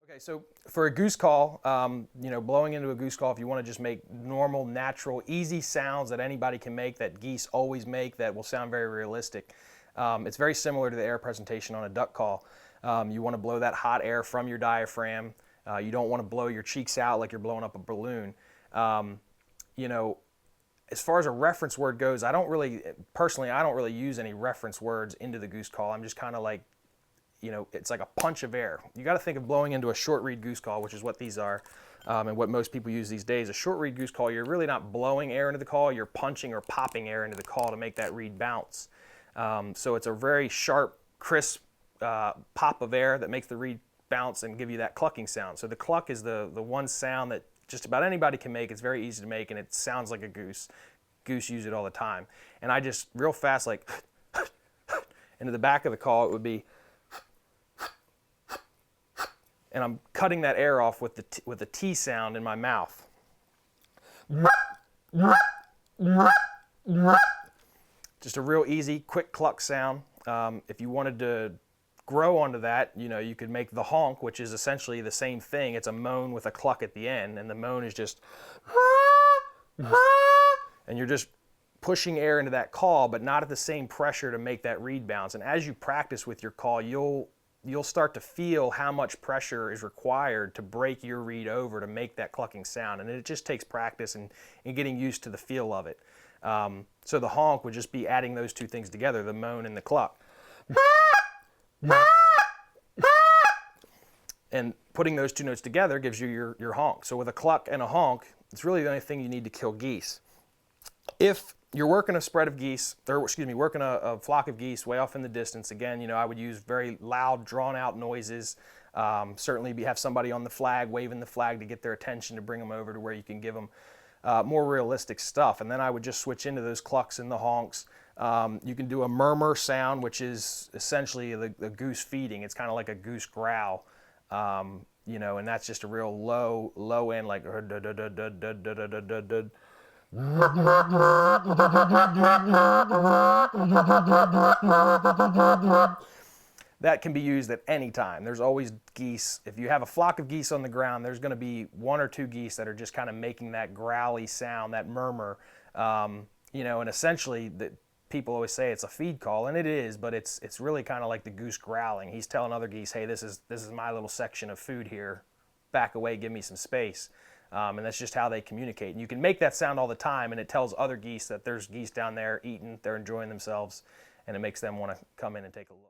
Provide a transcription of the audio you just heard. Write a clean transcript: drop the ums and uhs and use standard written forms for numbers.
Okay, so for a goose call, blowing into a goose call, if you want to just make normal, natural, easy sounds that anybody can make, that geese always make, that will sound very realistic, it's very similar to the air presentation on a duck call. You want to blow that hot air from your diaphragm. You don't want to blow your cheeks out like you're blowing up a balloon. As far as a reference word goes, I don't really use any reference words into the goose call. I'm just kind of like, it's like a punch of air. You got to think of blowing into a short reed goose call, which is what these are, and what most people use these days. A short reed goose call, you're really not blowing air into the call, you're punching or popping air into the call to make that reed bounce. So it's a very sharp, crisp pop of air that makes the reed bounce and give you that clucking sound. So the cluck is the one sound that just about anybody can make. It's very easy to make, and it sounds like a goose. Goose use it all the time. And I just, real fast, like, into the back of the call, it would be, and I'm cutting that air off with the T sound in my mouth. Just a real easy, quick cluck sound. If you wanted to grow onto that, you could make the honk, which is essentially the same thing. It's a moan with a cluck at the end, and the moan is just, and you're just pushing air into that call, but not at the same pressure to make that reed bounce. And as you practice with your call, you'll start to feel how much pressure is required to break your reed over to make that clucking sound. And it just takes practice and getting used to the feel of it. So the honk would just be adding those two things together, the moan and the cluck. And putting those two notes together gives you your honk. So with a cluck and a honk, it's really the only thing you need to kill geese. If you're working a spread of geese, working a flock of geese way off in the distance, again, I would use very loud, drawn-out noises. Certainly have somebody on the flag, waving the flag to get their attention, to bring them over to where you can give them more realistic stuff. And then I would just switch into those clucks and the honks. You can do a murmur sound, which is essentially the goose feeding. It's kind of like a goose growl, and that's just a real low end, like that can be used at any time. There's always geese. If you have a flock of geese on the ground, there's going to be one or two geese that are just kind of making that growly sound, that murmur. And essentially, people always say it's a feed call, and it is, but it's really kind of like the goose growling. He's telling other geese, hey, this is my little section of food here. Back away, give me some space. And that's just how they communicate. And you can make that sound all the time, and it tells other geese that there's geese down there eating, they're enjoying themselves, and it makes them want to come in and take a look.